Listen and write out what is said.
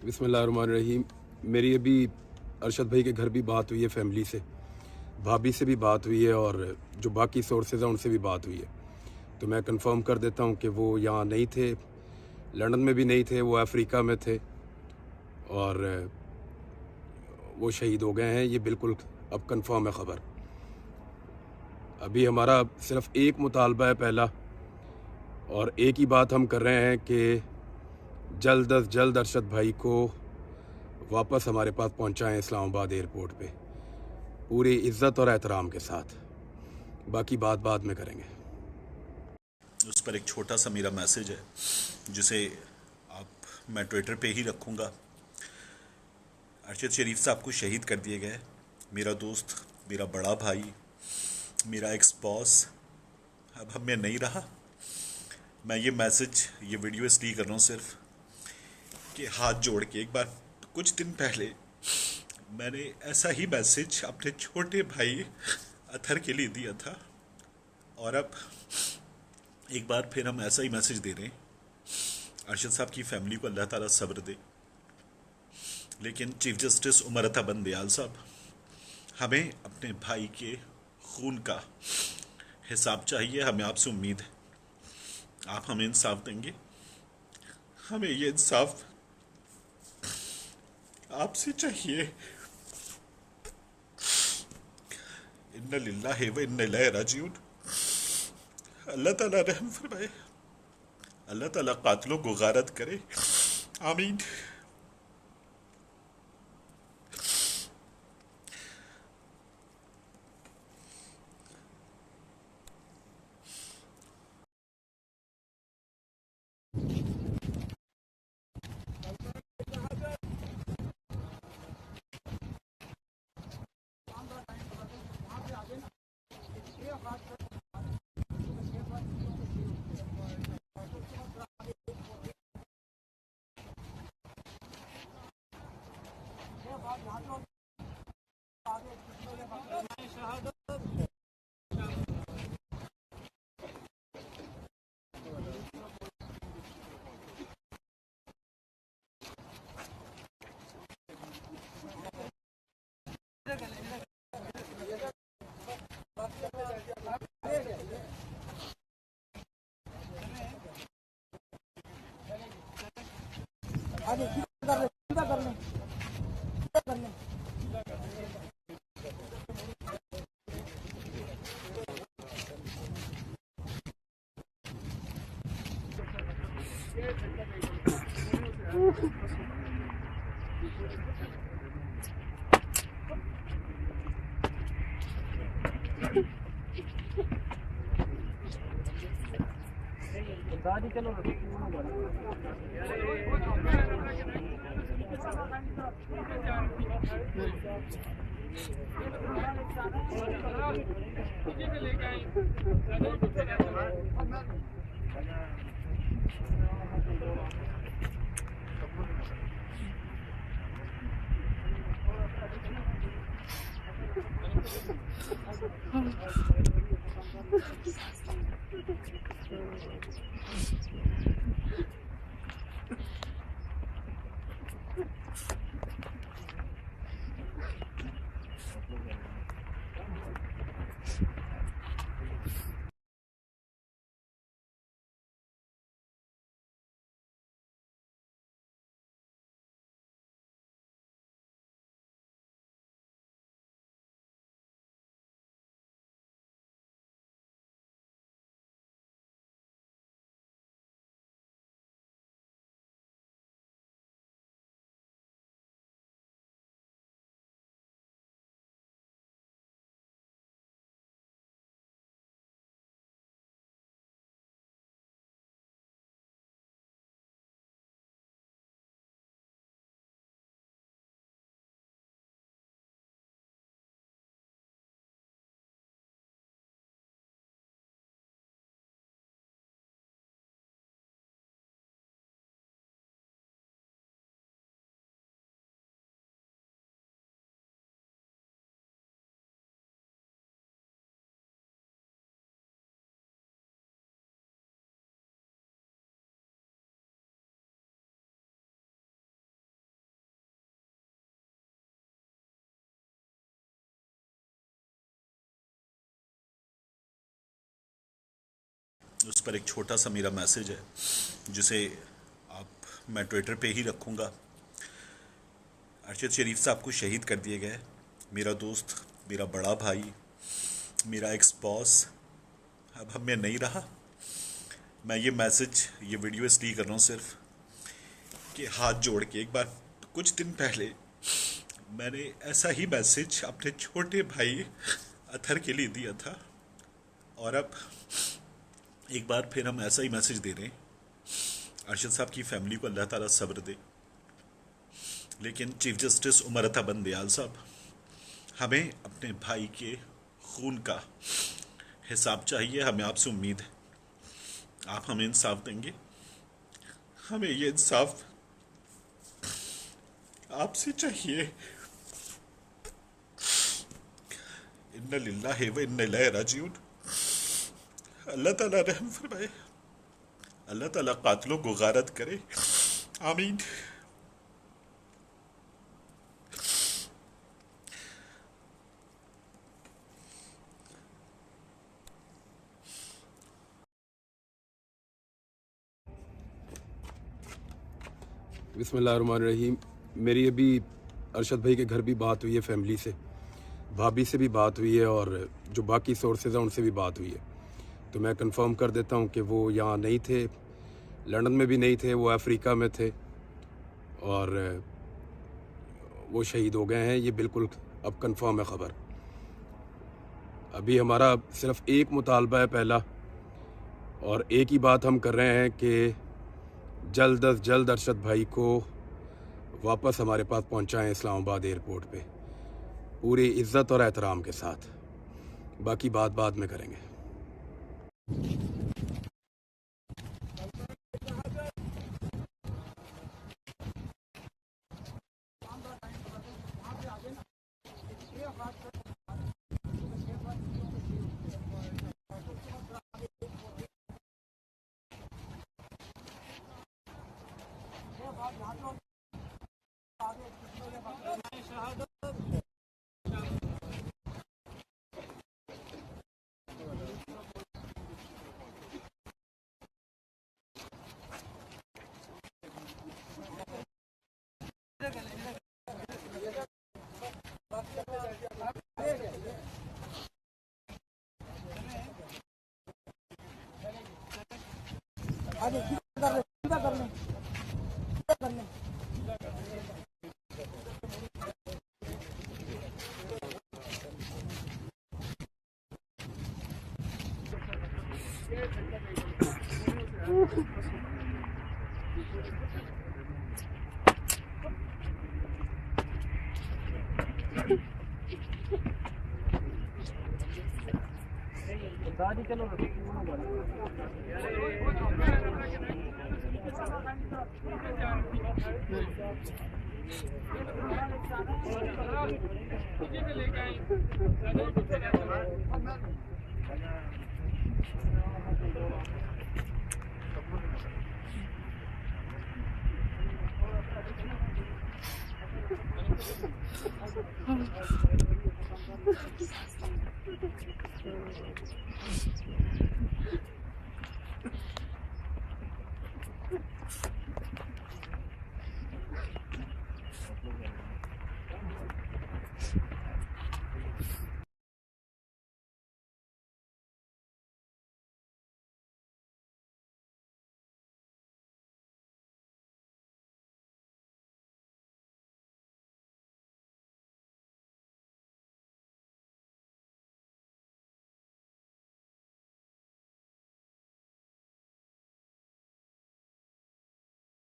बिस्मिल्लाहिर्रहमानिर्रहीम। मेरी अभी अरशद भाई के घर भी बात हुई है, फैमिली से, भाभी से भी बात हुई है और जो बाकी सोर्सेज हैं उनसे भी बात हुई है। तो मैं कंफर्म कर देता हूँ कि वो यहाँ नहीं थे, लंदन में भी नहीं थे, वो अफ्रीका में थे और वो शहीद हो गए हैं। ये बिल्कुल अब कंफर्म है ख़बर। अभी हमारा सिर्फ एक मुतालबा है पहला, और एक ही बात हम कर रहे हैं कि जल्द अज जल्द अरशद भाई को वापस हमारे पास पहुंचाएं इस्लामाबाद एयरपोर्ट पे, पूरी इज्जत और एहतराम के साथ। बाकी बात बाद में करेंगे। उस पर एक छोटा सा मेरा मैसेज है जिसे आप मैं ट्विटर पे ही रखूँगा। अरशद शरीफ साहब को शहीद कर दिए गए। मेरा दोस्त, मेरा बड़ा भाई, मेरा एक्स बॉस अब हम में नहीं रहा। मैं ये मैसेज, ये वीडियो इसलिए कर रहा हूँ सिर्फ कि हाथ जोड़ के, एक बार कुछ दिन पहले मैंने ऐसा ही मैसेज अपने छोटे भाई अथर के लिए दिया था, और अब एक बार फिर हम ऐसा ही मैसेज दे रहे हैं। अरशद साहब की फैमिली को अल्लाह ताला सब्र दे, लेकिन चीफ जस्टिस उमर अता बंदयाल साहब, हमें अपने भाई के खून का हिसाब चाहिए। हमें आपसे उम्मीद है आप हमें इंसाफ देंगे। हमें ये इंसाफ आपसे चाहिए। इन्ना लिल्लाहि व इन्ना इलैहि राजिऊन। अल्लाह ताला रहम फरमाए, अल्लाह ताला कातिलों को गारत करे। आमीन। उस पर एक छोटा सा मेरा मैसेज है जिसे मैं ट्विटर पे ही रखूँगा। अरशद शरीफ साहब को शहीद कर दिया गया है। मेरा दोस्त, मेरा बड़ा भाई, मेरा एक्स बॉस अब हम में नहीं रहा। मैं ये वीडियो इसलिए कर रहा हूँ सिर्फ कि हाथ जोड़ के एक बार कुछ दिन पहले मैंने ऐसा ही मैसेज अपने छोटे भाई अथर के लिए दिया था, और अब एक बार फिर हम ऐसा ही मैसेज दे रहे हैं। अरशद साहब की फैमिली को अल्लाह ताला सब्र दे, लेकिन चीफ जस्टिस उमर अता बंदयाल साहब, हमें अपने भाई के खून का हिसाब चाहिए। हमें आपसे उम्मीद है आप हमें इंसाफ देंगे। हमें ये इंसाफ आपसे चाहिए। इन्ना लिल्लाहि व इन्ना इलैहि राजिऊन। अल्लाह ताला रहम फरमाए, अल्लाह ताला कातिलों को गारत करे, आमीन। बिस्मिल्लाहिर्रहमानिर्रहीम। मेरी अभी अरशद भाई के घर भी बात हुई है, फैमिली से, भाभी से भी बात हुई है, और जो बाकी सोर्सेज हैं उनसे भी बात हुई है। तो मैं कंफर्म कर देता हूँ कि वो यहाँ नहीं थे, लंदन में भी नहीं थे, वो अफ्रीका में थे और वो शहीद हो गए हैं। ये बिल्कुल अब कंफर्म है ख़बर। अभी हमारा सिर्फ एक मुतालबा है पहला, और एक ही बात हम कर रहे हैं कि जल्द अज जल्द अरशद भाई को वापस हमारे पास पहुंचाएं इस्लामाबाद एयरपोर्ट पे, पूरी इज़्ज़त और एहतराम के साथ। बाकी बात बाद में करेंगे।